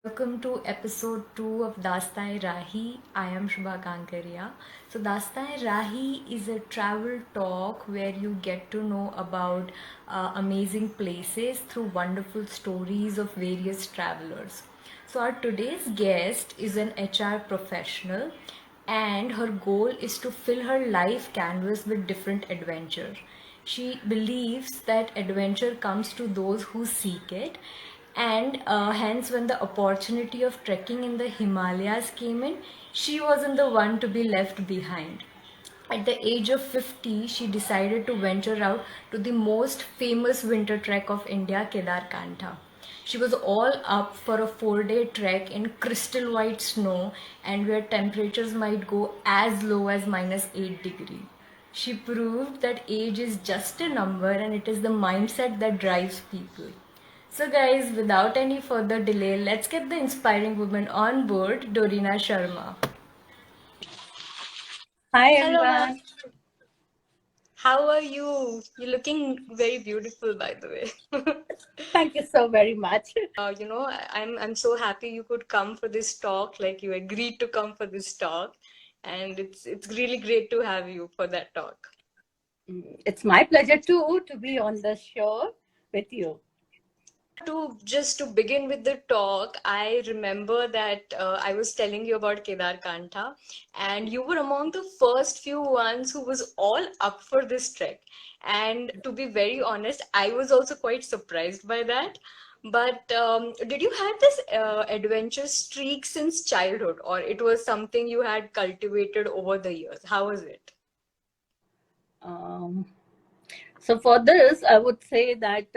Welcome to episode 2 of Daastan-E-Raahi. I am Shubha Kankaria. So, Daastan-E-Raahi is a travel talk where you get to know about amazing places through wonderful stories of various travelers. So, our today's guest is an HR professional, and her goal is to fill her life canvas with different adventure. She believes that adventure comes to those who seek it, and hence, when the opportunity of trekking in the Himalayas came in, she wasn't the one to be left behind. At the age of 50, she decided to venture out to the most famous winter trek of India, Kedarkantha. She was all up for a 4-day trek in crystal white snow and where temperatures might go as low as -8 degrees. She proved that age is just a number and it is the mindset that drives people. So, guys, without any further delay, let's get the inspiring woman on board, Dorina Sharma. Hi Hello, ma'am. everyone. How are you? You're looking very beautiful, by the way. Thank you so very much. I'm so happy you could come for this talk. Like you agreed to come for this talk, and it's really great to have you for that talk. It's my pleasure too to be on the show with you. To begin with the talk, I remember that I was telling you about Kedarkantha, and you were among the first few ones who was all up for this trek. And to be very honest, I was also quite surprised by that. But did you have this adventure streak since childhood, or it was something you had cultivated over the years? How was it? Um, so for this, I would say that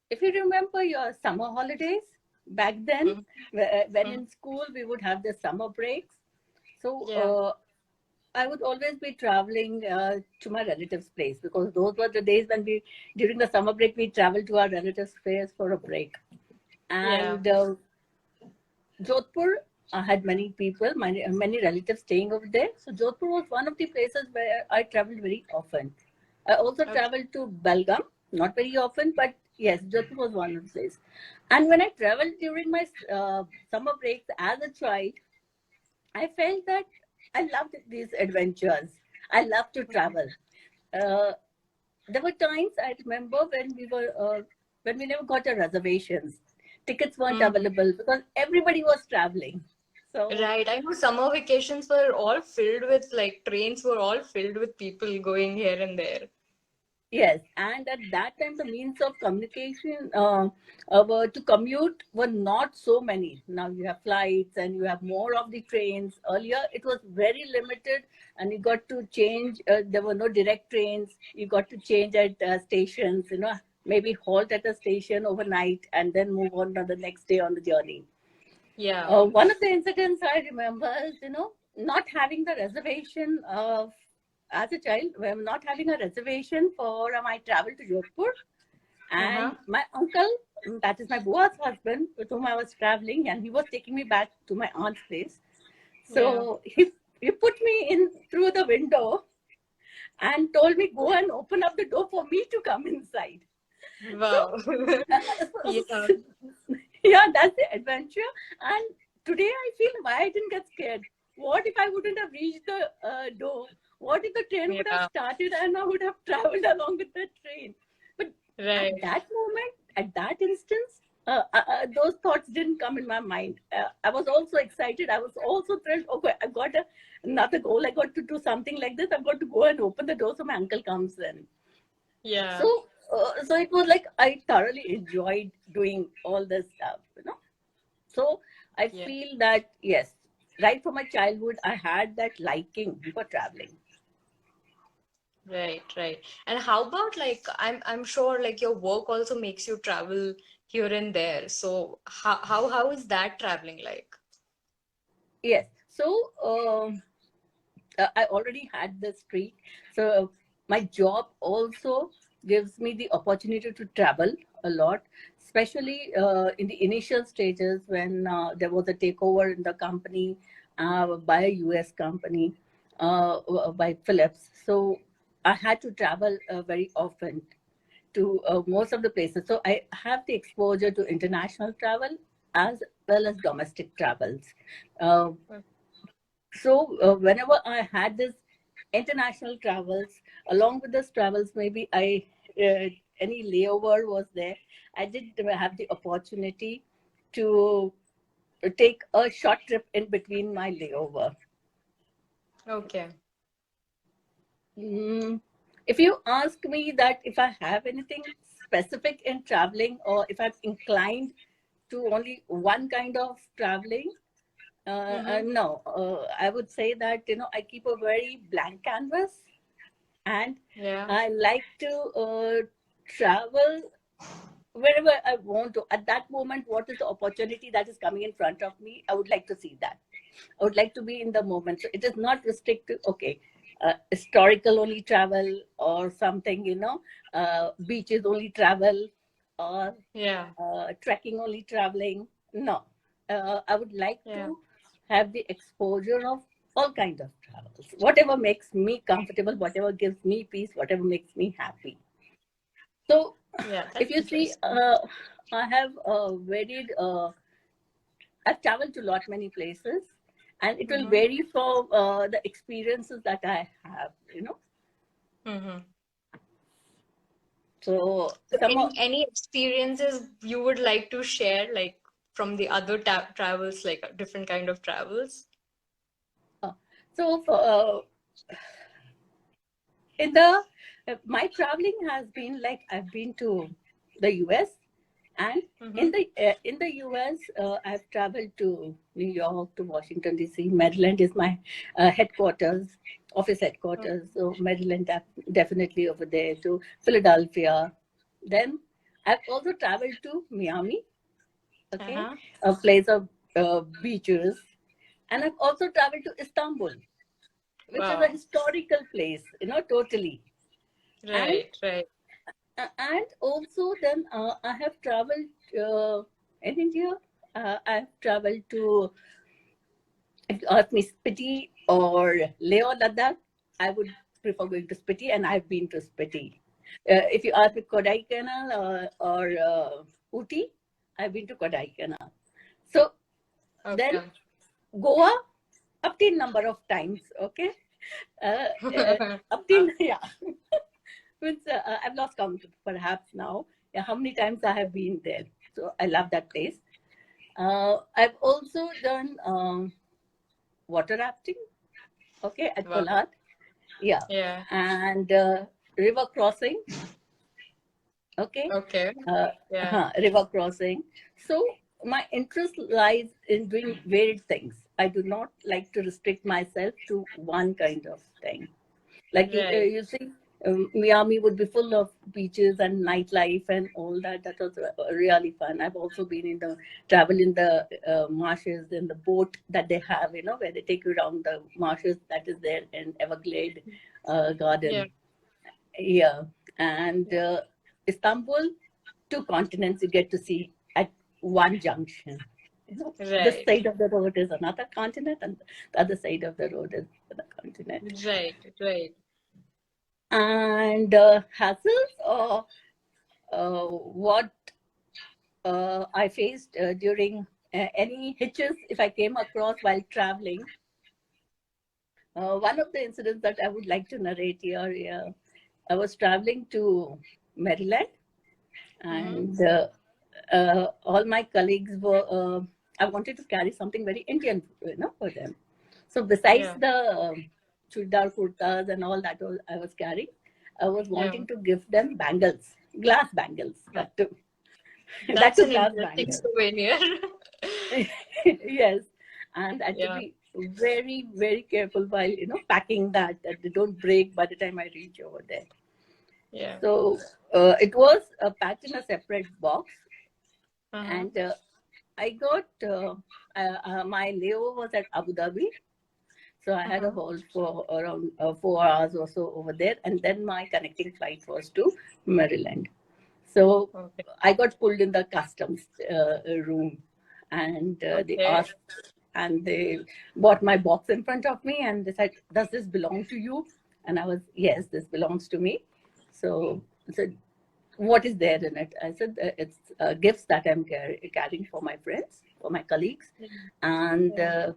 if you remember your summer holidays back then, when Mhm. in school we would have the summer breaks. So Yeah. I would always be traveling to my relatives' place because those were the days when during the summer break, we traveled to our relatives' place for a break. Yeah. And Jodhpur had many people, many relatives staying over there. So Jodhpur was one of the places where I traveled very often. I also Okay. traveled to Belgaum, not very often, but yes, Jodhpur was one of the places. And when I traveled during my summer breaks as a child, I felt that I loved these adventures. I love to travel. Uh, there were times I remember when we never got a reservations. Tickets weren't available because everybody was traveling. So Right. I know summer vacations were all filled with like trains were all filled with people going here and there. yes, and at that time the means of communication were to commute were not so many. Now you have flights and you have more of the trains. Earlier it was very limited, and you got to change. There were no direct trains. You got to change at stations. Maybe halt at a station overnight and then move on to the next day on the journey. Yeah. One of the incidents I remember is, not having the reservation of as a child, not having a reservation for my travel to Jodhpur, Uh-huh. and my uncle, that is my Bua's husband, with whom I was traveling, and he was taking me back to my aunt's place. Yeah. So he put me in through the window and told me go and open up the door for me to come inside. So Wow. Yeah. yeah, that's the adventure. And today I feel why I didn't get scared. What if I wouldn't have reached the door? What if the train would have Yeah. started and I would have traveled along with the train? But at Right. that moment, at that instance, those thoughts didn't come in my mind. I was also excited. I was also thrilled. Okay, I got another goal. I got to do something like this. I've got to go and open the door so my uncle comes in. Yeah. So it was like I thoroughly enjoyed doing all this stuff. So I Yeah. feel that yes, right from my childhood I had that liking for traveling. Right, right. And how about like I'm sure like your work also makes you travel here and there. So how is that traveling like? Yes, so I already had this streak. So my job also gives me the opportunity to travel a lot, especially in the initial stages when there was a takeover in the company by a US company by Philips. So I had to travel very often to most of the places. So I have the exposure to international travel as well as domestic travels. Uh, so whenever I had this international travels, along with those travels, maybe uh, any layover was there, I did have the opportunity to take a short trip in between my layover. Okay. Mm, if you ask me that if I have anything specific in traveling, or if I'm inclined to only one kind of traveling, Mm-hmm. no, I would say that, I keep a very blank canvas, and Yeah. I like to travel wherever I want to. At that moment, what is the opportunity that is coming in front of me? I would like to see that. I would like to be in the moment. So it is not restricted. Okay, historical only travel or something. Beaches only travel, or Yeah. trekking only traveling. No, I would like Yeah. to have the exposure of all kinds of travels. Whatever makes me comfortable, whatever gives me peace, whatever makes me happy. So, Yeah. if That's you see, interesting. I have varied. I've traveled to lot many places, and it will Mm-hmm. vary from the experiences that I have. Mm-hmm. So So some of, any experiences you would like to share, like from the other travels, like different kind of travels? uh, so for, in the my traveling has been like I've been to the U.S. and Mm-hmm. in the U.S. I've traveled to New York, to Washington D.C. Maryland is my headquarters, office headquarters. So Maryland, definitely over there, to Philadelphia. Then I've also traveled to Miami, okay, Uh-huh. a place of beaches, and I've also traveled to Istanbul, which is a Wow. historical place, totally. And Right, right. and also then I have traveled in India. I've traveled to, if you ask me, Spiti or Leh or Ladakh, I would prefer going to Spiti, and I've been to Spiti. If you ask me Kodaikanal or Uti, I've been to Kodaikanal. So then Okay. Goa, up to number of times, okay? Uh, uh, Up to, yeah. Means, I've lost count perhaps now, yeah, how many times I have been there. So I love that place. I've also done water rafting, okay, at Wow. Kolat. Yeah. Yeah. And river crossing, okay. Okay. Uh, Yeah. River crossing. So my interest lies in doing varied things. I do not like to restrict myself to one kind of thing. Like Right. you see, Miami would be full of beaches and nightlife and all that. That was really fun. I've also been in the travel in the marshes, in the boat that they have, where they take you around the marshes that is there in Everglade Yeah. Garden. Yeah, and Yeah. Istanbul, two continents you get to see at one junction. This Right. side of the road is another continent, and the other side of the road is another continent. Right. Right. And hassles, or what I faced during any hitches if I came across while traveling. One of the incidents that I would like to narrate here, yeah, I was traveling to Maryland, Mm-hmm. and all my colleagues were. I wanted to carry something very Indian, for them. So besides Yeah. the chudar kurtas and all that I was carrying, I was Yeah. wanting to give them bangles, glass bangles, Yeah. that too. That That's too, an glass interesting bangles. souvenir. Yes, and I had to Yeah. be very, very careful while packing that they don't break by the time I reach over there. Yeah. So it was packed in a separate box, Uh-huh. and I got my layover was at Abu Dhabi, so I had a Uh-huh. hold for around 4 hours or so over there, and then my connecting flight was to Maryland. So Okay. I got pulled in the customs room, and they Okay. asked, and they bought my box in front of me, and they said, "Does this belong to you?" And I was, "Yes, this belongs to me." So I said, what is there in it? I said, it's gifts that I'm carrying for my friends, for my colleagues. And Yeah.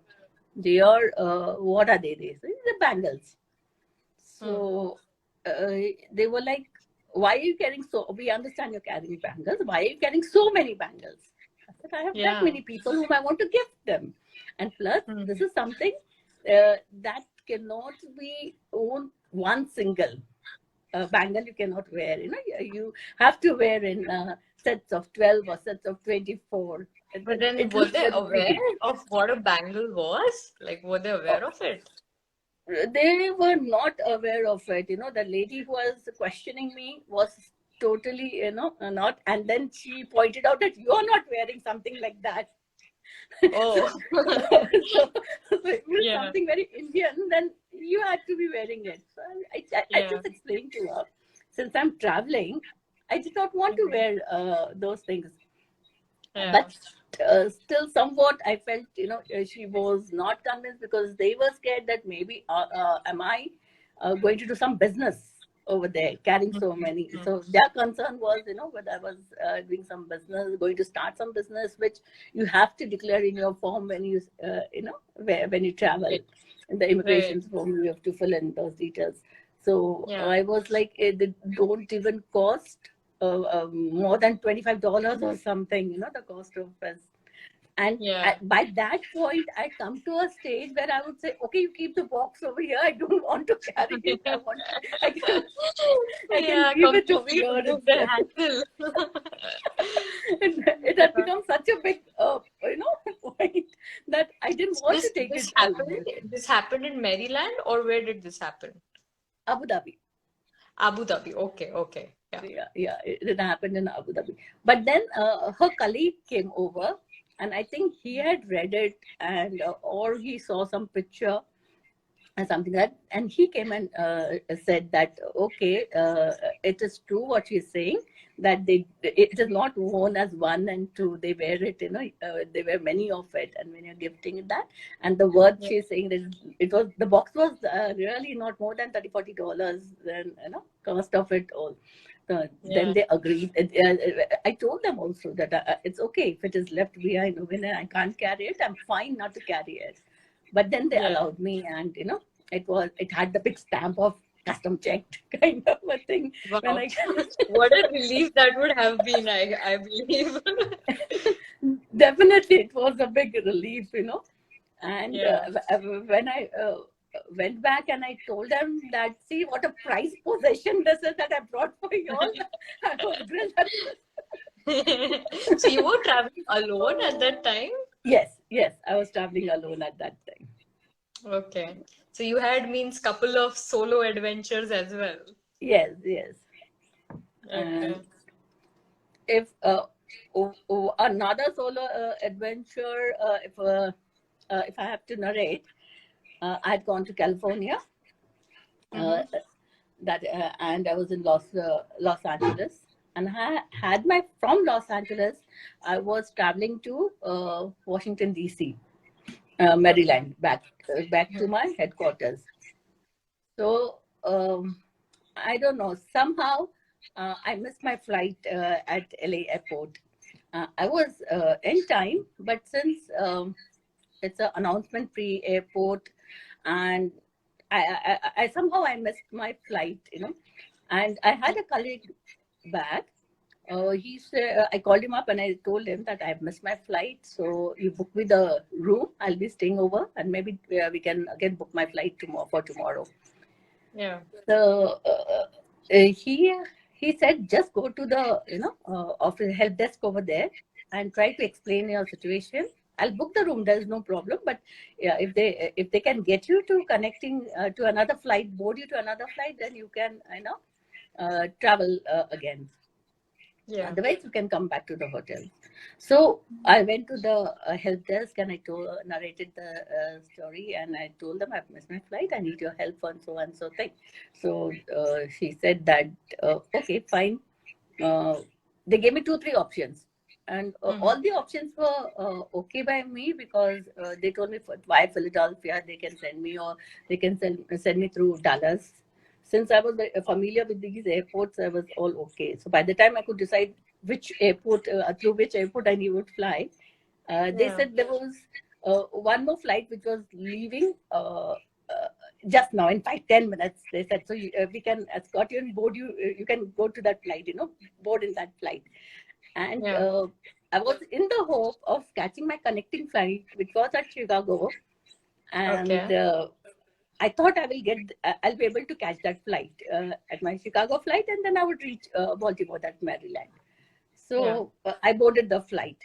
they are, what are they? They say, the bangles. Hmm. So they were like, why are you carrying so? We understand you're carrying bangles. Why are you carrying so many bangles? I said, I have that Yeah. many people whom I want to gift them. And plus, this Hmm. is something that cannot be owned one single bangle you cannot wear. You have to wear in sets of 12 or sets of 24. But then It were looks they very aware big. of what a bangle was? Like, were they aware of it? They were not aware of it. The lady who was questioning me was totally, not. And then she pointed out that you are not wearing something like that. Oh. So, so if it's Yeah. something very Indian, then you had to be wearing it. So I Yeah. just explained to her, since I'm traveling, I did not want to Mhm. wear those things. Yeah. But still, somewhat, I felt, she was not convinced because they were scared that maybe, am I going to do some business over there, carrying so Mhm. many. Mhm. So their concern was, whether I was doing some business, going to start some business, which you have to declare in your form when when you travel. In the Right. immigration form, you have to fill in those details. So Yeah. I was like, they don't even cost more than $25 or something, the cost of us. And Yeah. by that point, I come to a stage where I would say, okay, you keep the box over here. I don't want to carry it. I can, I can Yeah, leave it over completely here remove the itself. hassle. It had become such a big, point that I didn't want to This take this it happened. along with me. This happened in Maryland, or where did this happen? Abu Dhabi. Abu Dhabi. Okay, okay. Yeah. Yeah, it happened in Abu Dhabi. But then her colleague came over, and I think he had read it, and or he saw some picture and something like that, and he came and said that, okay, it is true what she's saying, that it is not worn as one and two. They wear it, they wear many of it, and when you're gifting it that, and the word Yeah. she's saying that the box was really not more than $30-40, then cost of it all. Then Yeah. they agreed. I told them also that it's okay if it is left behind when I can't carry it. I'm fine not to carry it. But then they Yeah. allowed me, and it had the big stamp of custom checked kind of a thing when Wow. I What a relief that would have been, I believe. definitely it was a big relief, and Yeah. when I went back and I told them that, see what a prized possession this is that I brought for you all. I was grilled. So you were traveling alone at that time? Yes, I was traveling alone at that time. Okay. So you had means couple of solo adventures as well. Yes. And Okay. if another solo adventure, if I have to narrate, I'd gone to California, uh, Mm-hmm. and I was in Los Angeles, and I had my from Los Angeles. I was traveling to Washington D.C., Okay. Maryland, back to my headquarters. So I don't know. Somehow I missed my flight at LA airport. I was in time, but since it's an announcement pre-airport, and I somehow I missed my flight, and I had a colleague back. He said, I called him up and I told him that I've missed my flight. So you book me the room. I'll be staying over, and maybe we can again book my flight tomorrow for tomorrow. Yeah. So he said, just go to the office help desk over there and try to explain your situation. I'll book the room. There is no problem. But yeah, if they can get you to connecting to another flight, board you to another flight, then you can travel again. Yeah. Otherwise, you can come back to the hotel. So I went to the help desk and I narrated the story, and I told them I've missed my flight. I need your help on so and so thing. So she said that okay, fine. Uh, they gave me two, three options, and Mm-hmm. all the options were okay by me because they told me why Philadelphia they can send me, or they can send me through Dallas. since I was familiar with these airports, I was all okay. So by the time I could decide which airport, through which airport I would fly, they Yeah. said there was one more flight which was leaving just now in 5-10 minutes. They said, so we can escort you and board you. You can go to that flight, board in that flight. And Yeah. I was in the hope of catching my connecting flight, which was at Chicago. And Okay. I thought I'll be able to catch that flight at my Chicago flight, and then I would reach Baltimore, that Maryland. Yeah. So I boarded the flight.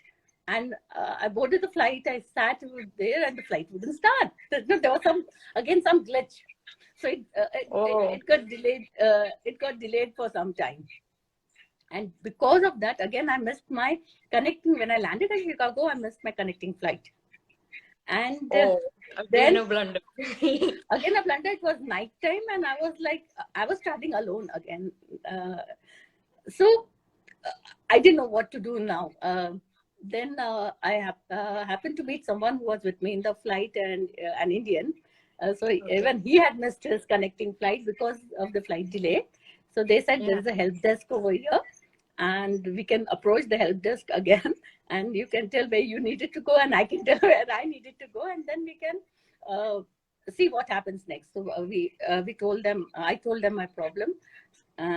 And I boarded the flight. I sat there, and the flight wouldn't start. There was some glitch. So Oh. it got delayed. It got delayed for some time. And because of that, again, I missed my connecting. When I landed at Chicago, I missed my connecting flight. And Oh. Again then a blunder. again, a blunder. It was nighttime, and I was traveling alone again. So I didn't know what to do now. Then I happened to meet someone who was with me in the flight, and an Indian. So Okay. even he had missed his connecting flight because of the flight delay. So they said there Yeah. is a help desk over here, and we can approach the help desk again, and you can tell where you needed to go, and I can tell where I needed to go, and then we can uh, see what happens next. So we told them, I told them my problem,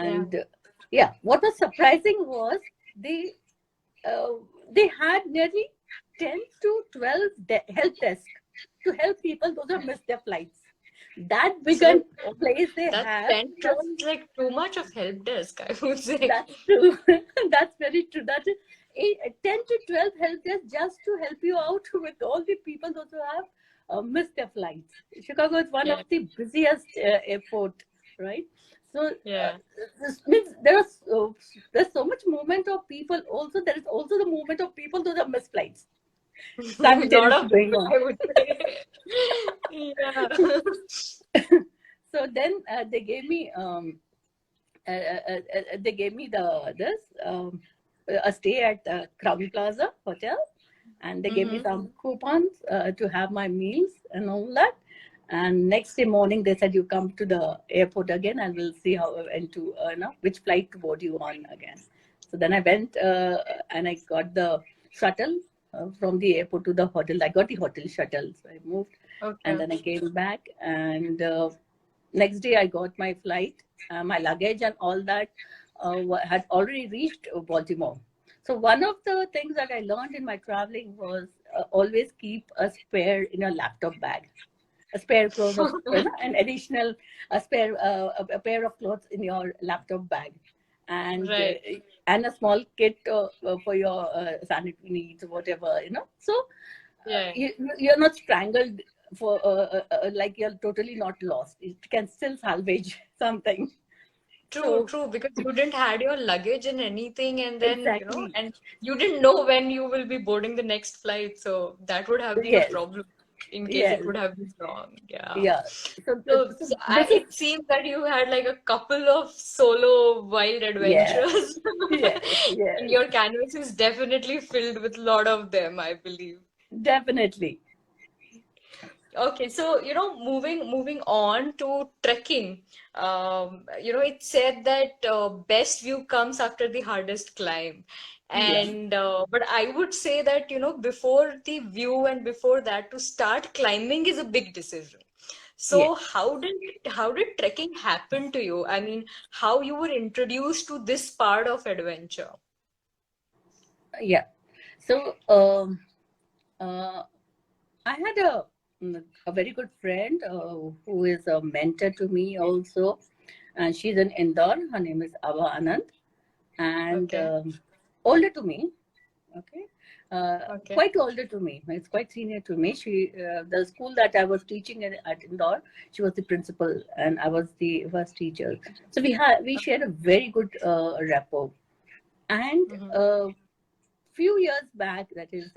Yeah. and yeah, what was surprising was they uh, they had nearly 10 to 12 help desk to help people those who missed their flights. That big So a place they that have. 10 12 is like too much of help desk, I would say. That's true. That's very true. That is 10 to 12 help desk just to help you out with all the people those who have missed their flights. Chicago is one of Yeah. the busiest airport, right? So Yeah. this means there's so much movement of people. Also, there is also the movement of people those have missed flights Lot simultaneously of going people, on. I would say. Yeah. So then they gave me a stay at Crown Plaza Hotel, and they gave me Mm-hmm. some coupons to have my meals and all that. And next day morning, they said, you come to the airport again, and we'll see how and to which flight to board you on again. So then I went and I got the shuttle from the airport to the hotel. I got the hotel shuttle, so I moved, and Okay. then I came back. And next day, I got my flight, my luggage, and all that had already reached Baltimore. So one of the things that I learned in my traveling was always keep a spare in your laptop bag, a spare clothes of an additional a pair of clothes in your laptop bag, and Right. a small kit for your sanitary needs or whatever. So Yeah. you're not strangled for like you're totally not lost. It can still salvage something. True, So true, because you didn't had your luggage and anything, and then, exactly, and you didn't know when you will be boarding the next flight, so that would have been a yes, problem in case it yes, would have been wrong. Yeah. yeah. So, So, so I, this is it seems that you had like a couple of solo wild yes, adventures, yes, and yes, your canvas is definitely filled with a lot of them, I believe. definitely. Okay, so moving on to trekking. It said that best view comes after the hardest climb, Yeah, and but I would say that before the view and before that to start climbing is a big decision. yes, So how did trekking happen to you? I mean, how you were introduced to this part of adventure? yeah. So uh, I had a very good friend who is a mentor to me also, and she's in Indore. Her name is Ava Anand, and Okay, older to me. Okay, okay, quite older to me. It's quite senior to me. The school that I was teaching at Indore, she was the principal, and I was the first teacher. So we shared a very good rapport. And hmm, few years back, that is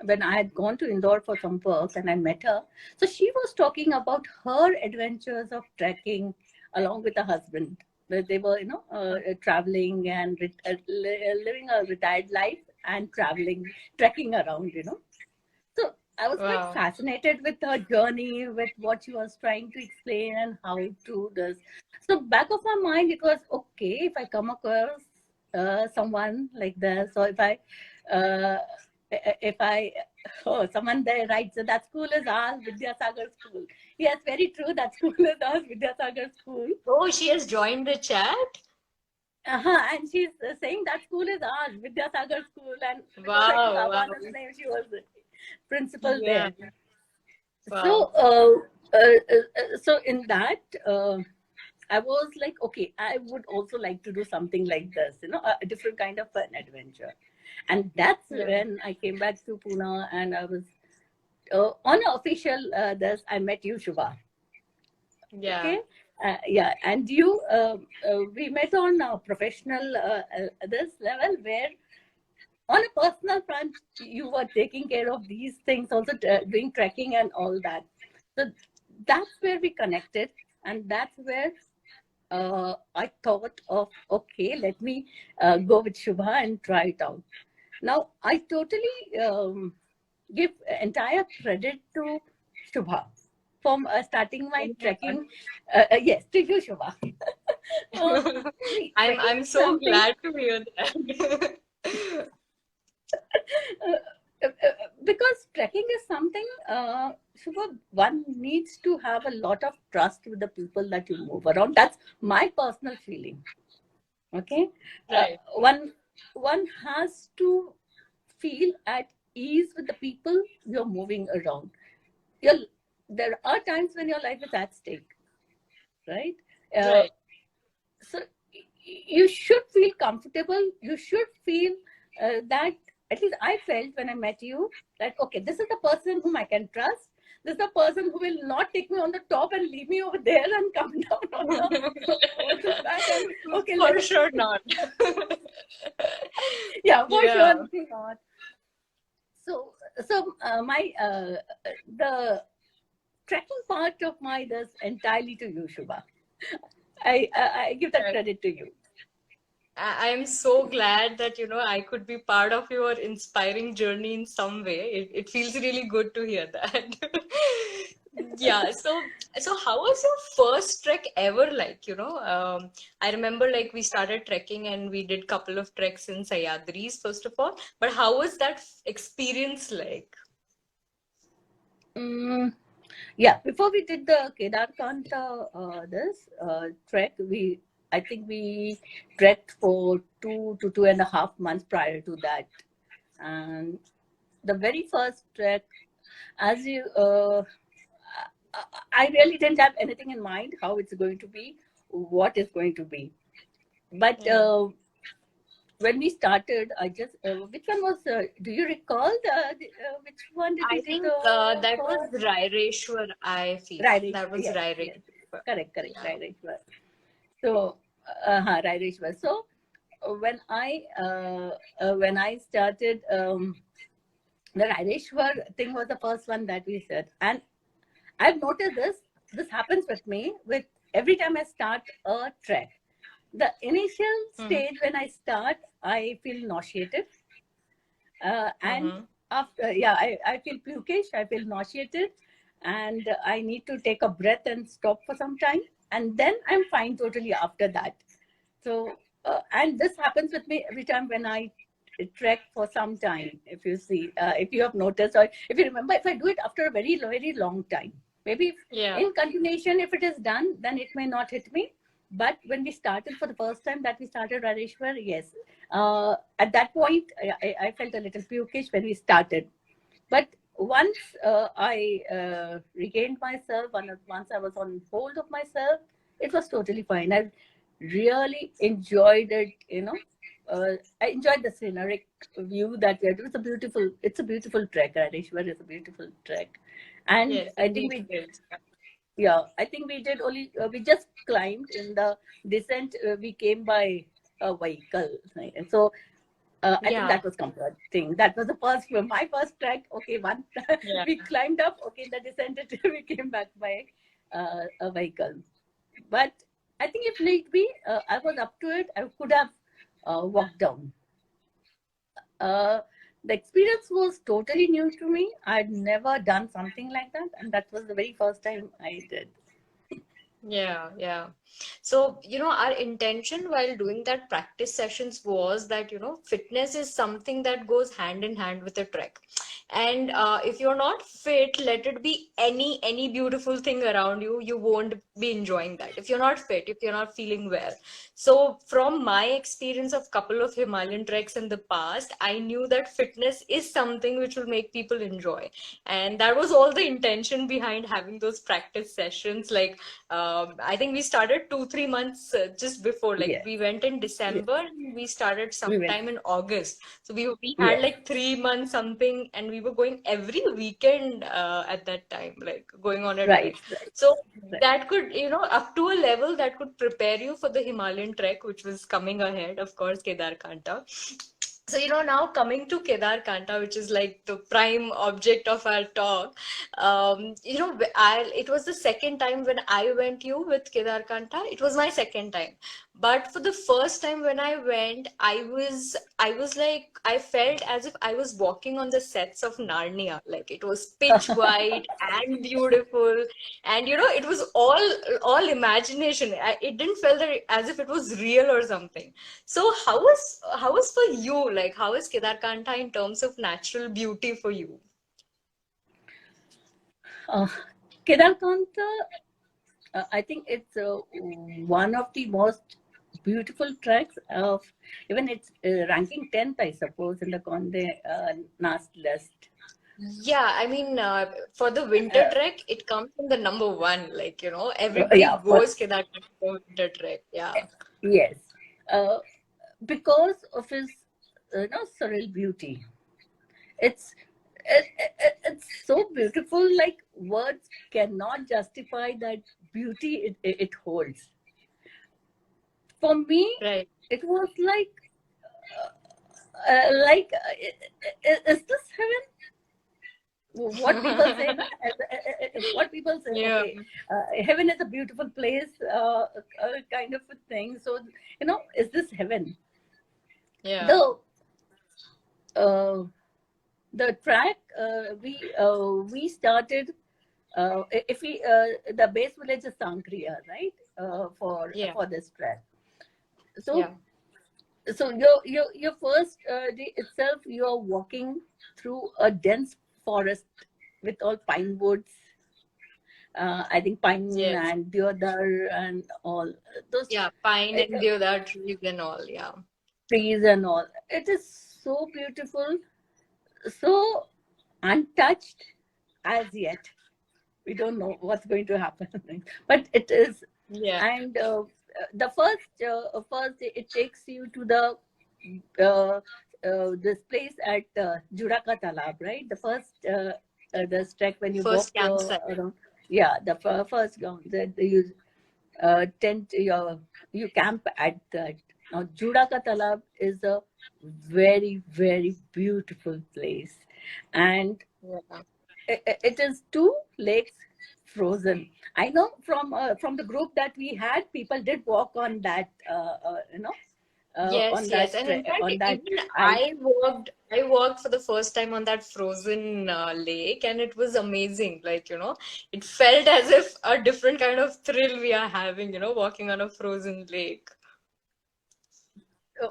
when I had gone to Indore for some work and I met her. So she was talking about her adventures of trekking along with her husband. Where they were, traveling and living a retired life and traveling, trekking around. So I was quite Wow. fascinated with her journey, with what she was trying to explain and how to this. So back of my mind, it was okay if I come across someone like this, or uh, if I, oh, someone there writes that that school is ours, Vidyasagar School. Yes, very true. That school is ours, Vidyasagar School. Oh, she has joined the chat? And she's saying that school is ours, Vidyasagar School, and it was I think Wow, wow. Abana's name. She was the principal Yeah, there. wow. So, so in that, I was like, okay, I would also like to do something like this, a different kind of an adventure. And that's Yeah, when I came back to Pune, and I was on an official this. I met you, Shubha. yeah. Okay, yeah, and you, we met on a professional this level where on a personal front you were taking care of these things, also doing trekking and all that. So that's where we connected, and that's where I thought of, okay, let me go with Shubha and try it out. Now I totally give entire credit to Shubha from starting my Oh my trekking. Yes, to you, Shubha. uh, God. See, trekking I'm is so something. glad to hear that. Because trekking is something, Shubha, one needs to have a lot of trust with the people that you move around. That's my personal feeling. Okay, Right, one has to feel at ease with the people you're moving around. You're, there are times when your life is at stake, right? Uh, right. so you should feel comfortable. You should feel that, at least I felt when I met you, that okay, this is the person whom I can trust. This is the person who will not take me on the top and leave me over there and come down on the bottom back, and okay, For sure not. yeah, for sure Yeah. not. So my the trekking part of my this entirely to you, Shubha. I give that credit to you. I'm so glad that, I could be part of your inspiring journey in some way. It feels really good to hear that. Yeah, so how was your first trek ever like, I remember like we started trekking and we did couple of treks in Sayadris first of all, but how was that experience like? Mm, yeah, before we did the Kedarkantha this trek, I think we trekked for 2 to 2.5 months prior to that, and the very first trek, as you I really didn't have anything in mind how it's going to be, what is going to be. But Yeah. when we started, I just which one was? Do you recall which one did we I did think the that was first? Raireshwar, I feel. That Raireshwar, was yes, yes, Raireshwar. correct, correct, Yeah. Raireshwar. So, Raireshwar. So when I started, the Raireshwar thing was the first one that we said, and I've noticed this. This happens with me with every time I start a trek. The initial Mm-hmm. stage when I start, I feel nauseated, and Mm-hmm. after, yeah, I feel pukish, I feel nauseated, and I need to take a breath and stop for some time, and then I'm fine totally after that. So, and this happens with me every time when I trek for some time. If you see, if you have noticed, or if you remember, if I do it after a very, very long time, maybe if Yeah. in continuation, if it is done, then it may not hit me. But when we started for the first time that we started Radeshwar, yes, at that point, I felt a little pukish when we started. But once I regained myself, and once I was on hold of myself, it was totally fine. I really enjoyed it. I enjoyed the scenic view that we had. It's a beautiful trek. Radeshwar is a beautiful trek, and Yes, I think indeed it is. yeah, I think we did only we just climbed in the descent. We came by a vehicle, right? And so I think Yeah, that was comforting. That was the first, my first trek. Okay, one yeah. we climbed up. Okay, the descent we came back by a vehicle. But I think if need be, I was up to it. I could have walked down. Uh, The experience was totally new to me. I'd never done something like that, and that was the very first time I did. Yeah, yeah. So, our intention while doing that practice sessions was that, fitness is something that goes hand in hand with a trek. And if you're not fit, let it be any beautiful thing around you, you won't be enjoying that. If you're not fit, if you're not feeling well. So, from my experience of couple of Himalayan treks in the past, I knew that fitness is something which will make people enjoy. And that was all the intention behind having those practice sessions. Like, I think we started 2-3 months just before. Like Yes, we went in yes. December and we started We went. sometime in August. So we had Yes, like 3 months something, and we were going every weekend at that time, like going on a trek. right, right, So right. that could, up to a level that could prepare you for the Himalayan trek, which was coming ahead, of course, Kedarkantha. So, now coming to Kedarkantha, which is like the prime object of our talk, it was the second time when I went you with Kedarkantha. It was my second time. But for the first time when I went, I was like, I felt as if I was walking on the sets of Narnia. Like it was pitch white and beautiful. And, it was all imagination. It didn't feel that as if it was real or something. So how was for you? Like how is Kedarkantha in terms of natural beauty for you? Uh, Kedarkantha, I think it's one of the most beautiful tracks of, even it's ranking 10th, I suppose, in the Conde Nast list. Yeah, I mean, for the winter Uh, trek, it comes in the number one. Like, everybody yeah, for, goes Kedarkantha for winter trek. Yeah. yes. Uh, because of his surreal beauty. It's so beautiful, like words cannot justify that beauty it holds. For me, Right. it was is this heaven? What people say, na? What people say, Yeah. okay, heaven is a beautiful place, kind of a thing. So, is this heaven? Yeah. The uh, the track, we started, if we the base village is Sankriya, right? Yeah. For this track. So Yeah. your first day itself, you're walking through a dense forest with all pine woods. I think pine Yes. and deodar and all those Yeah. Pine uh, and deodar trees and all. Yeah. trees and all. It is so beautiful, so untouched as yet. We don't know what's going to happen, but it is. Yeah. And the first day, it takes you to the uh, this place at Judaka Talab, right? The first the trek when you walk First campsite. around. Yeah, the first ground that you tent you camp at that. Now Judaka Talab is a very beautiful place, and Yeah. it is two lakes frozen. I know from the group that we had, people did walk on that Yes, yes. And in fact, on that even ice. I walked for the first time on that frozen lake, and it was amazing. Like, it felt as if a different kind of thrill we are having, walking on a frozen lake.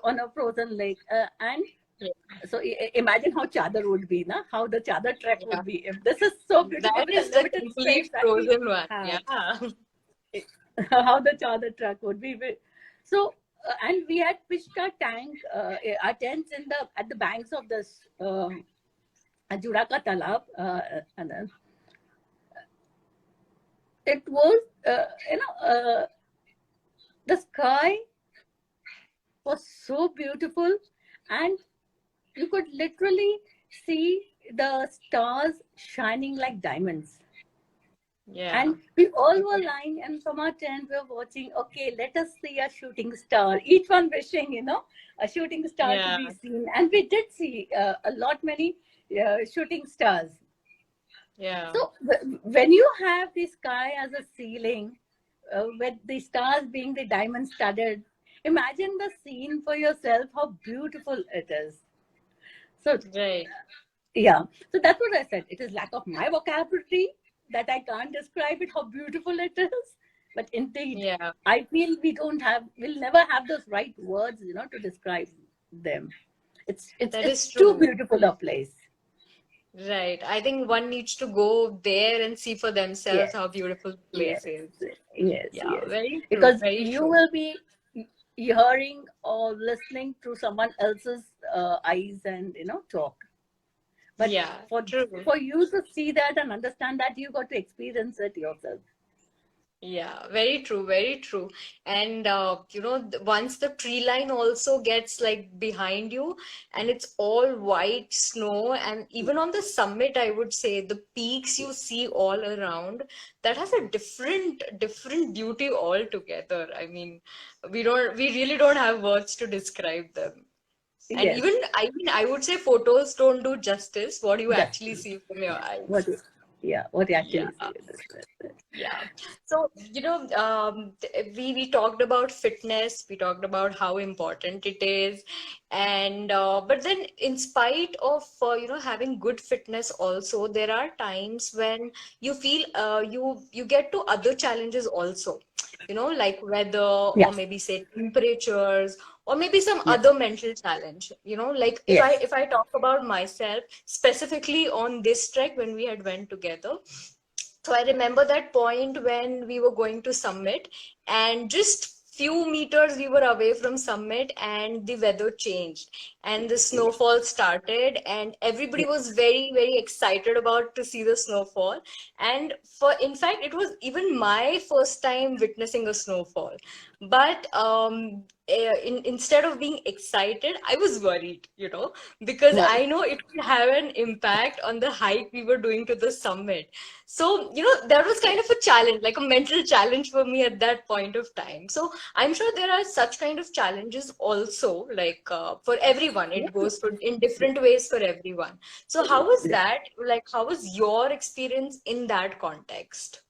On a frozen lake, and Yeah, so imagine how Chadar would be, na? How the Chadar trek yeah. would be if this is so beautiful That with the is the limited space complete that we frozen one. have. Yeah. How the Chadar trek would be. So, and we had pitched our tents in the at the banks of this Juraka Talab, and then it was, the sky was so beautiful, and you could literally see the stars shining like diamonds. Yeah. And we all were lying, and from our tent, we were watching. Okay, let us see a shooting star. Each one wishing, a shooting star to Yeah. be seen. And we did see many shooting stars. Yeah. So when you have the sky as a ceiling, with the stars being the diamond studded, imagine the scene for yourself, how beautiful it is. So Right. yeah, so that's what I said. It is lack of my vocabulary that I can't describe it, how beautiful it is. But indeed, Yeah. I feel we'll never have those right words, to describe them. That It's is too true. beautiful a place. Right. I think one needs to go there and see for themselves Yes, how beautiful the yes, place is. yes, Yeah, yes. very true. Because Very you true. will be hearing or listening through someone else's eyes and talk. But Yeah, for true. for you to see that and understand that, you got to experience it yourself. Yeah, very true, very true. And once the tree line also gets like behind you and it's all white snow, and even on the summit, I would say the peaks you see all around, that has a different beauty altogether. I mean, we really don't have words to describe them. And Yes, even, I mean, I would say photos don't do justice what you that's actually see from your what. eyes. What you Yeah. actually say. Yeah. So, we talked about fitness, we talked about how important it is, and but then in spite of having good fitness also, there are times when you feel you get to other challenges also. Like weather, or Yeah, maybe say temperatures, or maybe some yes, other mental challenge. Like if I yes, if I talk about myself specifically on this trek when we had went together, so I remember that point when we were going to summit, and just few meters we were away from summit, and the weather changed and the snowfall started, and everybody yes, was very, very excited about to see the snowfall. And for in fact, it was even my first time witnessing a snowfall. But instead of being excited, I was worried, because well, I know it would have an impact on the hike we were doing to the summit. So, that was kind of a challenge, like a mental challenge for me at that point of time. So, I'm sure there are such kind of challenges also, like for everyone. It yes, goes for in different ways for everyone. So, how was that? Like, how was your experience in that context?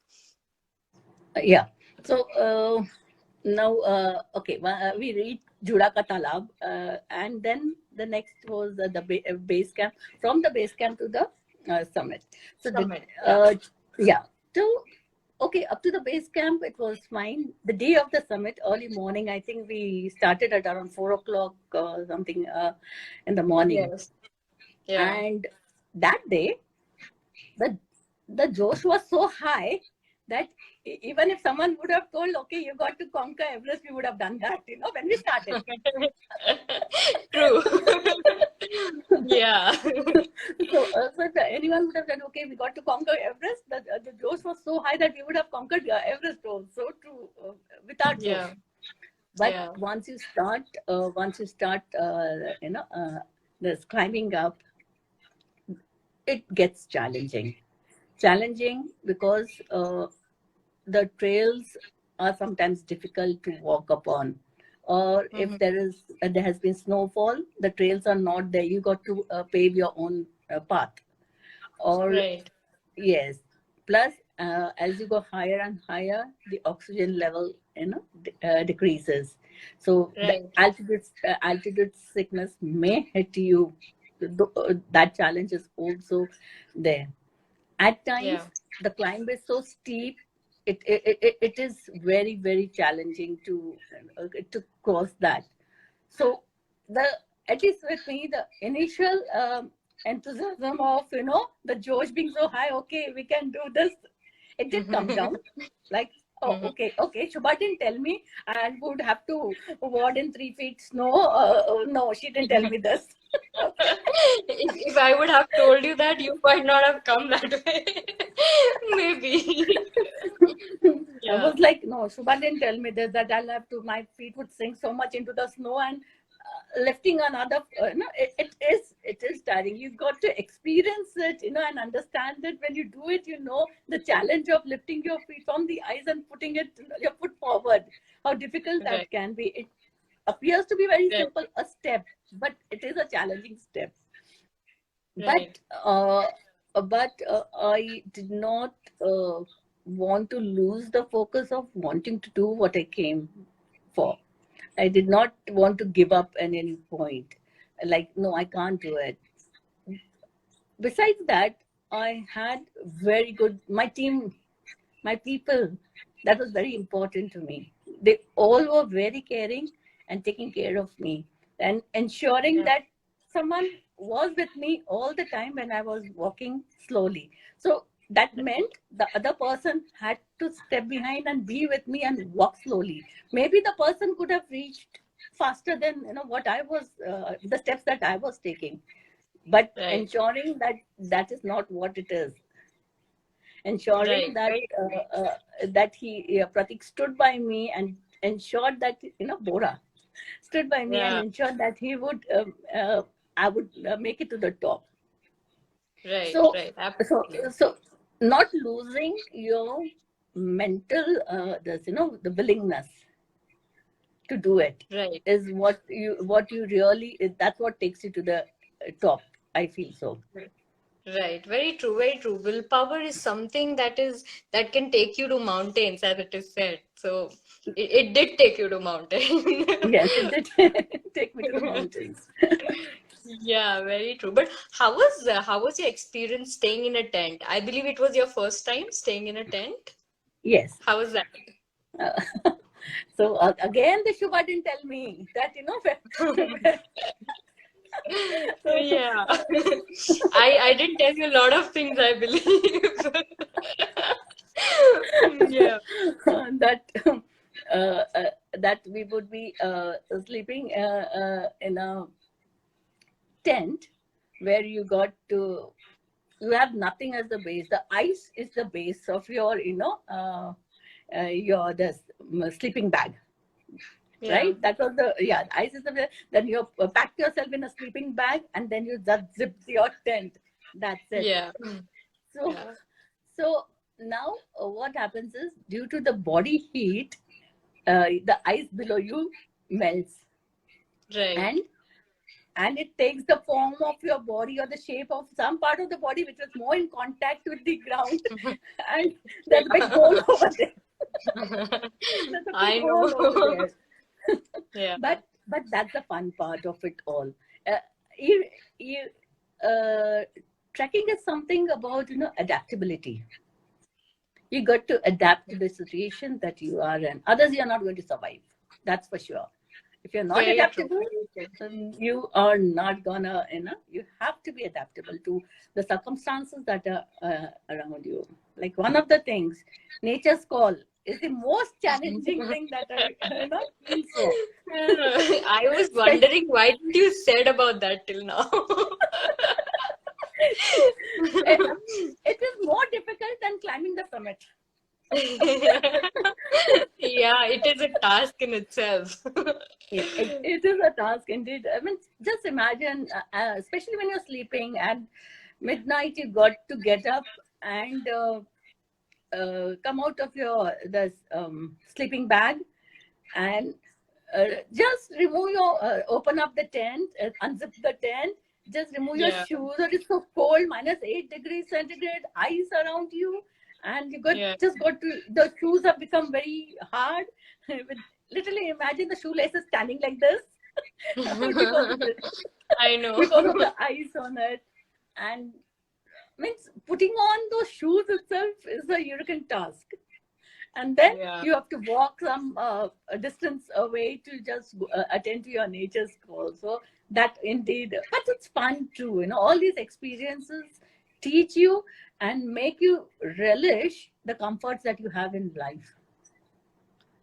yeah. So now, okay, we reached Judaka Talab, and then the next was the base camp. From the base camp to the summit. So Summit, yeah. yeah. So okay, up to the base camp, it was fine. The day of the summit, early morning, I think we started at around 4 o'clock, something in the morning. Yes. Yeah. And that day, the the Josh was so high that even if someone would have told, okay, you got to conquer Everest, we would have done that, when we started. True. Yeah. So if anyone would have said, okay, we got to conquer Everest, the Josh was so high that we would have conquered Everest also to without Yeah. Josh. But Yeah. once you start, this climbing up, it gets challenging because the trails are sometimes difficult to walk upon, or if Hmm. there has been snowfall, the trails are not there, you got to pave your own path. Or Right. yes, plus as you go higher and higher, the oxygen level decreases, so the Right. altitude sickness may hit you. That challenge is also there. At Yeah. times the climb is so steep, it is very, very challenging to cross that. So the at least with me, the initial enthusiasm of the Josh being so high, okay, we can do this, it did come down. Like, oh, Mhm. okay, Shubha didn't tell me and would have to ward in 3 feet snow. No, she didn't tell me this. Okay. If I would have told you that, you might not have come that way. Maybe. I Yeah. was like, no, Shubha didn't tell me this, that I'll have to, my feet would sink so much into the snow, and lifting another, no, it is tiring. You got to experience it, and understand it. When you do it, the challenge of lifting your feet from the ice and putting your foot forward, how difficult Right. that can be. It appears to be very Right. simple, a step, but it is a challenging step. Right. But I did not want to lose the focus of wanting to do what I came for. I did not want to give up at any point. Like, no, I can't do it. besides that, I had very good, my team, my people, that was very important to me. They all were very caring and taking care of me and ensuring Yeah. that someone was with me all the time when I was walking slowly. So that meant the other person had to step behind and be with me and walk slowly. Maybe the person could have reached faster than what I was, the steps that I was taking, but Right. ensuring that that is not what it is, ensuring Right. that Very true. that he Pratik stood by me and ensured that Bora stood by me and Yeah. ensured that he would I would make it to the top. Right. So Right. so Absolutely. so not losing your mental this the willingness to do it Right. is what you really, that's what takes you to the top, I feel so. Right, very true, very true. Willpower is something that can take you to mountains, as it is said. So it did take you to mountain. Yes, it did take me to the mountains. Yeah, very true. But how was your experience staying in a tent? I believe it was your first time staying in a tent. Yes. How was that? Uh, so again, the Shubha didn't tell me that so Yeah. I did tell you a lot of things, I believe. Yeah. that that we would be sleeping in a tent where you have nothing as the base. The ice is the base of your your this sleeping bag. Yeah. Right, that was the ice is the, then you pack yourself in a sleeping bag and then you just zip your tent, that's it. Yeah. So Yeah. so now what happens is, due to the body heat, the ice below you melts, Right. and it takes the form of your body or the shape of some part of the body which was more in contact with the ground. And there's a big hole Yeah. over there. There's a big I hole over know. there. Yeah. But that's the fun part of it all. uh, you, you, uh, Trekking is something about adaptability. You got to adapt to the situation that you are in, others you're not going to survive, that's for sure. If you're not Very true. adaptable, Very true. you are not gonna you have to be adaptable to the circumstances that are around you. Like, one of the things, nature's call is the most challenging thing that I feel so. I was wondering why did you said about that till now? it, it is more difficult than climbing the summit. Yeah, it is a task in itself. It is a task indeed. I mean, just imagine, especially when you're sleeping at midnight, you got to get up and come out of your this sleeping bag and just remove your open up the tent, unzip the tent, just remove your Yeah, shoes, or it's so cold, -8 degrees centigrade, ice around you, and yeah. just got to, the shoes have become very hard. With, literally imagine the shoelaces standing like this because of the I know. because of the ice on it. And means putting on those shoes itself is a European task. And then Yeah, you have to walk some a distance away to just attend to your nature's call. So that indeed, but it's fun too. All these experiences teach you and make you relish the comforts that you have in life.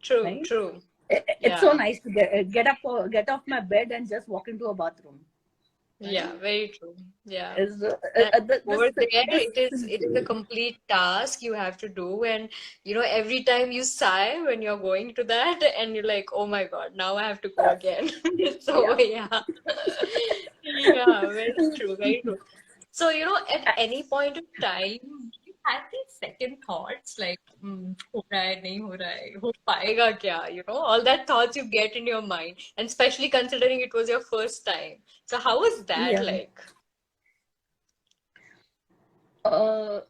true, Right? true. It's so Yeah. nice to get off my bed and just walk into a bathroom. Right? Yeah, very true. Yeah. Is And over there, this it is a complete task you have to do, and every time you sigh when you're going to that, and you're like, oh my God, now I have to go again. yeah. So yeah, yeah, very true, very true. So at any point of time, you had these second thoughts like, हो रहा है, नहीं हो रहा है, हो पाएगा क्या? All that thoughts you get in your mind, and especially considering it was your first time. So how was that Yeah. like? Uh,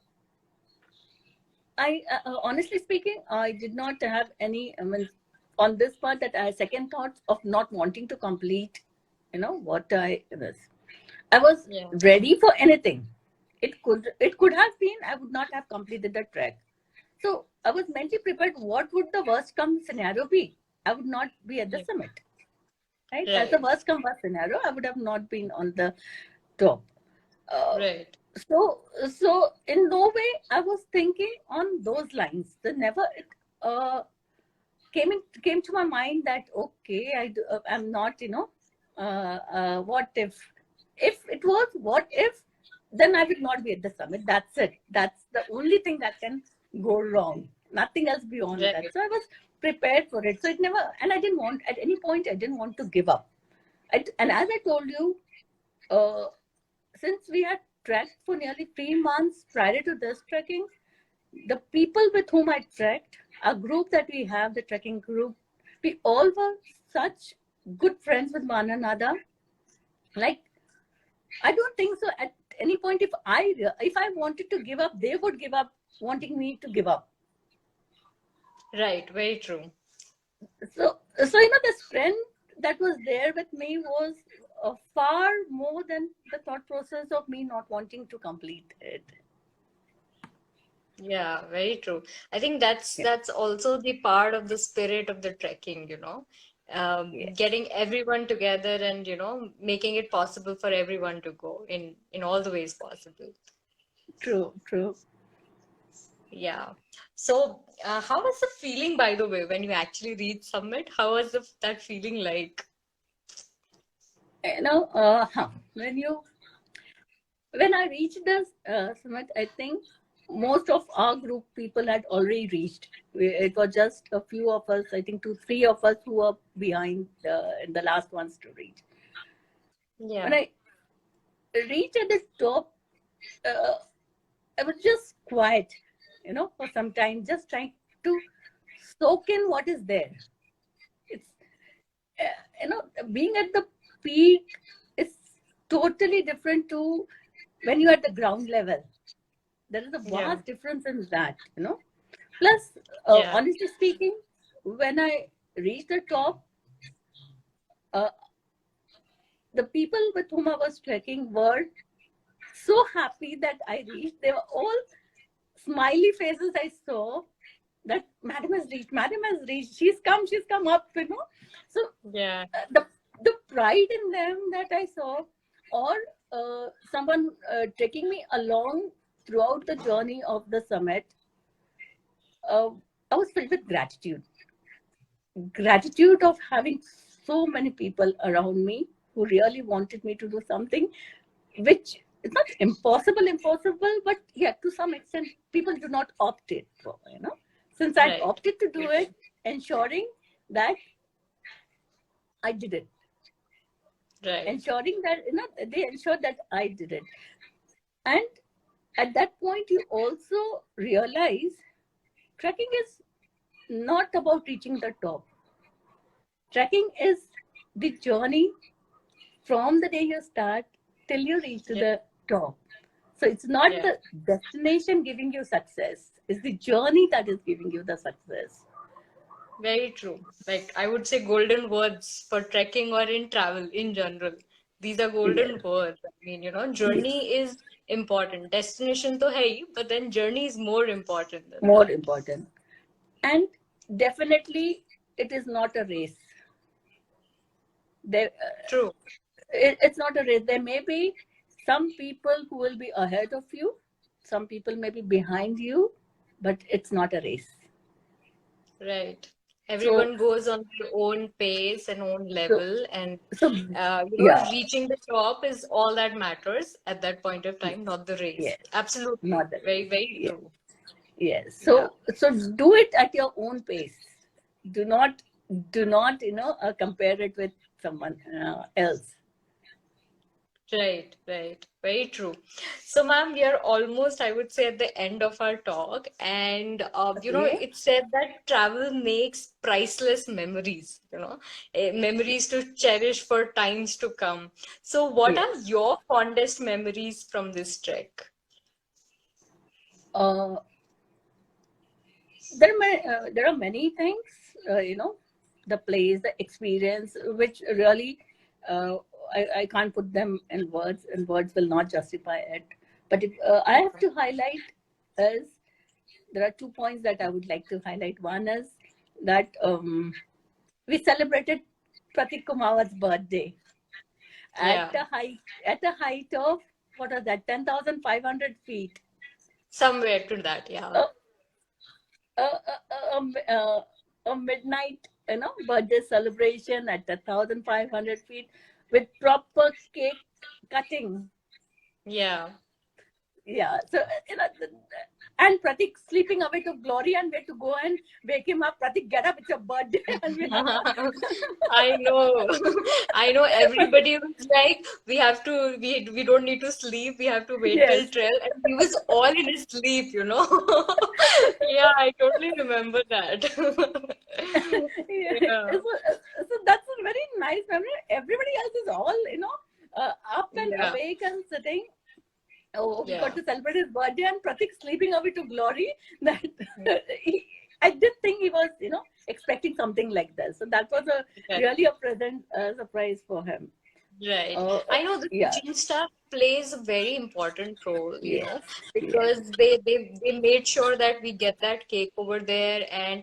I honestly speaking, I did not have any. I mean, on this part, that I second thoughts of not wanting to complete. What I was Yeah. ready for anything. it could have been I would not have completed the trek. So I was mentally prepared. What would the worst come scenario be? I would not be at the Yeah. summit, right? As the Right. worst come worst scenario, I would have not been on the top. Uh, Right. so in no way I was thinking on those lines. The never it came to my mind that okay, I'm not, what if it was what if, then I would not be at the summit. That's it. That's the only thing that can go wrong. Nothing else beyond that. Right. So I was prepared for it. So it never, and I didn't want, at any point, I didn't want to give up. And as I told you, uh, since we had trekked for nearly 3 months prior to this trekking, the people with whom I trekked, a group that we have, the trekking group, we all were such good friends with one another. Like, I don't think so. At any point, if I wanted to give up, they would give up, wanting me to give up. Right. Very true. So this friend that was there with me was far more than the thought process of me not wanting to complete it. Yeah, very true. I think that's Yeah. that's also the part of the spirit of the trekking, Yes. getting everyone together and, making it possible for everyone to go in all the ways possible. True. True. Yeah. So, how was the feeling, by the way, when you actually reached summit? How was that feeling like? When I reached the summit, I think most of our group people had already reached. It was just a few of us, I think 2, 3 of us who were behind the last ones to reach. When Yeah. I reached at the top, uh, I was just quiet, for some time, just trying to soak in what is there. It's, being at the peak is totally different to when you're at the ground level. There is a Yeah. vast difference in that. Plus, Yeah. honestly speaking, when I reached the top, uh, the people with whom I was trekking were so happy that I reached. They were all smiley faces. I saw that madam has reached. Madam has reached. She's come up. So Yeah. the pride in them that I saw, or someone taking me along throughout the journey of the summit, uh, I was filled with gratitude of having so many people around me who really wanted me to do something which is not impossible, but yeah, to some extent people do not opt it for. Since I'd Right. opted to do it, ensuring that I did it, Right. ensuring that they ensured that I did it. And at that point you also realize trekking is not about reaching the top. Trekking is the journey from the day you start till you reach to Yeah. the top. So it's not Yeah. the destination giving you success, it's the journey that is giving you the success. Very true. Like I would say golden words for trekking or in travel in general. These are golden Yes, words. I mean, yes, journey is important. Destination to hai, but then journey is more important than more that. important. And definitely, it is not a race. There, True. it's not a race. There may be some people who will be ahead of you, some people may be behind you, but it's not a race. Right. So, Everyone goes on their own pace and own so, level, and so yeah, reaching the top is all that matters at that point of yes, time, not the race. yes, Absolutely. not the Very, race. very Yes, true. yes. Yeah. So do it at your own pace. Do not, compare it with someone else. Right, right. Very true. So, ma'am, we are almost, I would say, at the end of our talk. And, Okay. it said that travel makes priceless memories, memories to cherish for times to come. So, what are Yes. your fondest memories from this trek? Uh, there are many things, the place, the experience, which really, uh, I can't put them in words, and words will not justify it. But I have to highlight is there are 2 points that I would like to highlight. One is that we celebrated Pratik Kumar's birthday Yeah, at a height of what was that 10,500 feet. somewhere to that. Yeah, A, a midnight, birthday celebration at 1,500 feet with proper cake cutting. yeah. Yeah, so and Pratik sleeping away to glory, and we had to go and wake him up. Pratik, get up! It's your birthday, and we have I know. I know everybody was like, we don't need to sleep, we have to wait till yes, 12. And he was all in his sleep, you know. Yeah, I totally remember that. yeah. Yeah, So that's a very nice memory. Everybody else is all up and yeah, awake and sitting. Oh, we got yeah. to celebrate his birthday, and Pratik sleeping away to glory. That I did think he was, expecting something like this. So that was a Right. really a pleasant surprise for him. Right. Uh, I know the yeah, kitchen staff plays a very important role, you yes, know, yes, because they made sure that we get that cake over there. And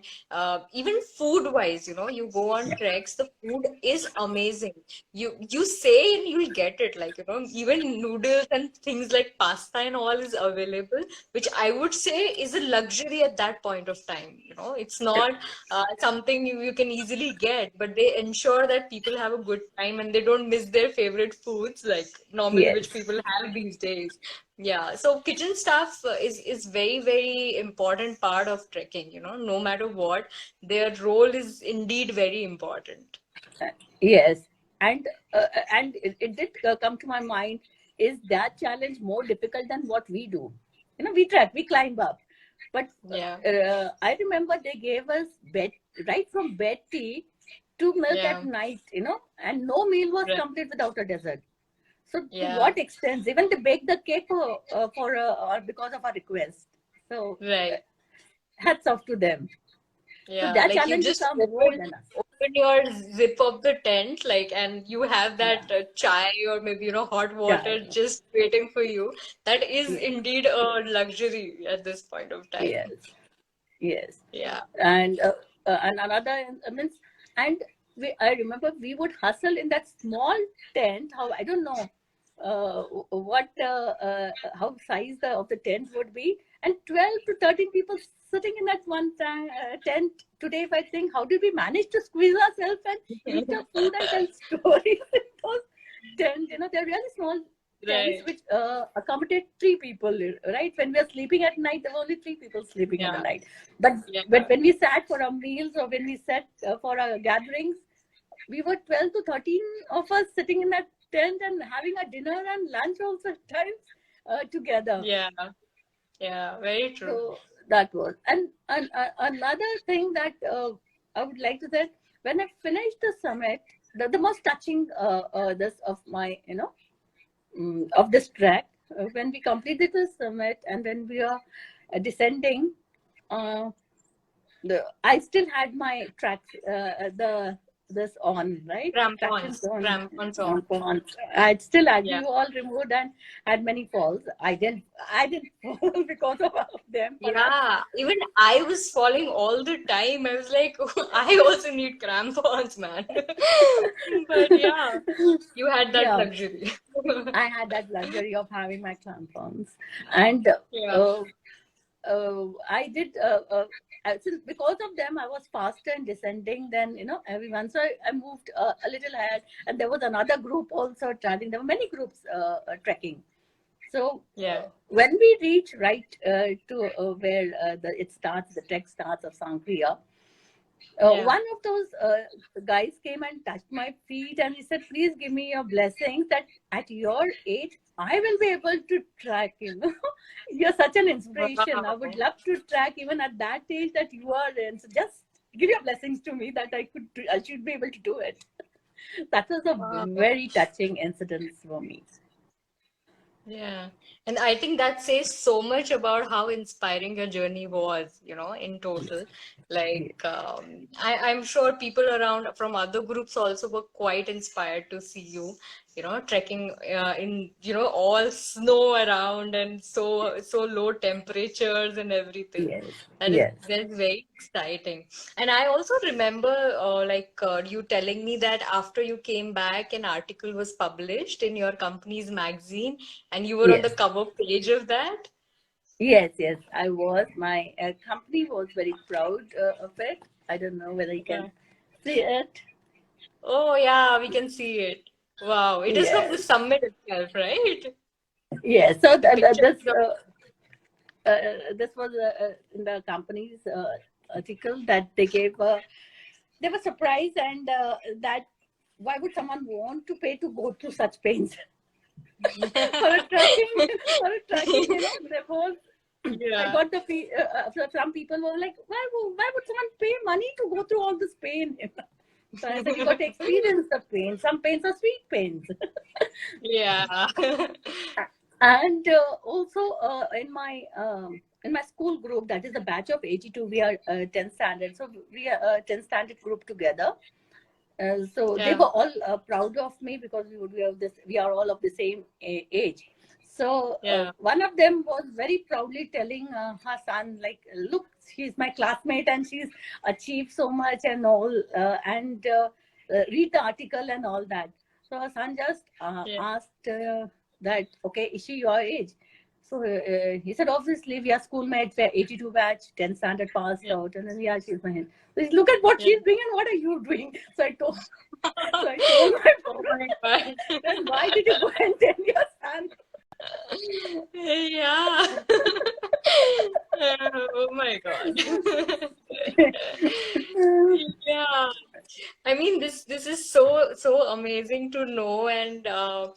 even food wise, you know, you go on yeah, treks, the food is amazing. You say and you'll get it, like, you know, even noodles and things like pasta and all is available, which I would say is a luxury at that point of time. You know, it's not something you can easily get, but they ensure that people have a good time and they don't miss their favorite foods, like normally which yes, people have these days. Yeah, so kitchen staff is very important part of trekking, you know, no matter what, their role is indeed very important. yes. And it did come to my mind: is that challenge more difficult than what we do? We trek, we climb up, but Yeah, I remember they gave us bed right from bed tea to milk at yeah, night, and no meal was right, complete without a dessert. So to yeah, what extent? Even they bake the cake or because of our request. So right. hats off to them. So Yeah, their like you challenges just are more than us. open your zip of the tent, like, and you have Yeah, that chai or maybe, you know, hot water yeah, just waiting for you. That is yeah, indeed a luxury at this point of yes, time. yes. Yeah, And another means, and I remember we would hustle in that small tent. How I don't know what how size of the tent would be, and 12 to 13 people sitting in that one tent. Today, if I think, how did we manage to squeeze ourselves and eat our food and tell stories in those tents? They're really small tents right. which accommodate 3 people. Right, when we are sleeping at night, there were only 3 people sleeping in the Yeah, night. But yeah, when we sat for our meals or when we sat for our gatherings, we were 12 to 13 of us sitting in that tent and having a dinner and lunch also at times together. yeah, yeah, very true. So that was. And another thing that I would like to say, when I finished the summit, the most touching this of my, of this track, when we completed the summit and when we are descending, uh, I still had my tracks, the this on, right? Tractions Crampons, on, crampons on. on. I'd still had. Yeah. We all removed and had many falls. I didn't fall because of them, perhaps. Yeah, even I was falling all the time. I was like, I also need crampons, man. But yeah, you had that Yeah, luxury. I had that luxury of having my tampons, and Yeah, uh, I did. Since because of them, I was faster in descending than everyone. So I moved a little ahead, and there was another group also traveling. There were many groups trekking. So yeah, when we reach right to where it starts, the trek starts of Sangria, yeah. one of those guys came and touched my feet and he said, please give me your blessings that at your age, I will be able to track. You're such an inspiration. I would Wow. love to track even at that age that you are in. So just give your blessings to me that I should be able to do it. That was a Wow. very touching incident for me. Yeah. And I think that says so much about how inspiring your journey was, in Yes. total. Yes. I'm sure people around from other groups also were quite inspired to see you, trekking in, all snow around and so low temperatures and everything. Yes. That's very exciting. And I also remember, you telling me that after you came back, an article was published in your company's magazine and you were on the Yes. cover page of that? Yes. Yes. I was. My company was very proud of it. I don't know whether you can Yeah. see it. Oh, yeah, we can see it. Wow. It is from the Yes. summit itself, right? Yes. So The picture this of this was in the company's article that they gave. They were surprised and that why would someone want to pay to go through such pains for a trekking? For a trekking, there was. I yeah. got the some people were like, why would someone pay money to go through all this pain? So I said, you got to experience the pain. Some pains are sweet pains. Yeah. And also in my school group, that is a batch of 82, we are 10 standard. So we are a 10 standard group together. So they Yeah. were all proud of me because we are all of the same age. So Yeah. one of them was very proudly telling her son, like, look, she's my classmate and she's achieved so much and all, and read the article and all that. So her son just Yeah. asked that, okay, is she your age? So he said, obviously, we are schoolmates, we're 82 batch, 10 standard passed Yeah. out. And then, yeah, she's my. Look at what Yeah. she's doing and what are you doing? So I told my Oh brother, my God. then why did you go and tell your son? Yeah. Oh my God. Yeah. I mean, this is so amazing to know, and all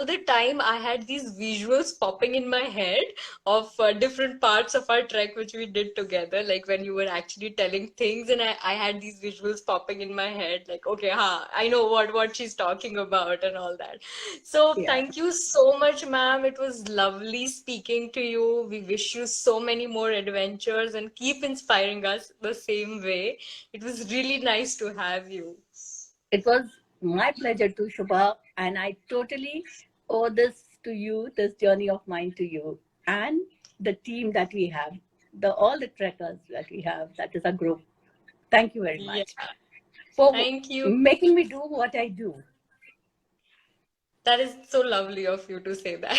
the time I had these visuals popping in my head of different parts of our trek which we did together. Like when you were actually telling things, and I had these visuals popping in my head. Like, okay, I know what she's talking about and all that. So Yeah, thank you so much, ma'am. It was lovely speaking to you. We wish you so many more adventures and keep inspiring us the same way. It was really nice to have you. it was my pleasure to Shubha, and I totally owe this to you, this journey of mine to you, and the team that we have, the all the trekkers that we have. That is a group. Thank you very Yeah, much for thank you. making me do what I do. That is so lovely of you to say that.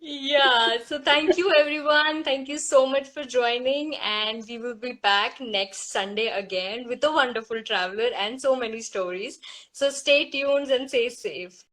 Yeah, so thank you everyone. Thank you so much for joining, and we will be back next Sunday again with a wonderful traveler and so many stories. So stay tuned and stay safe.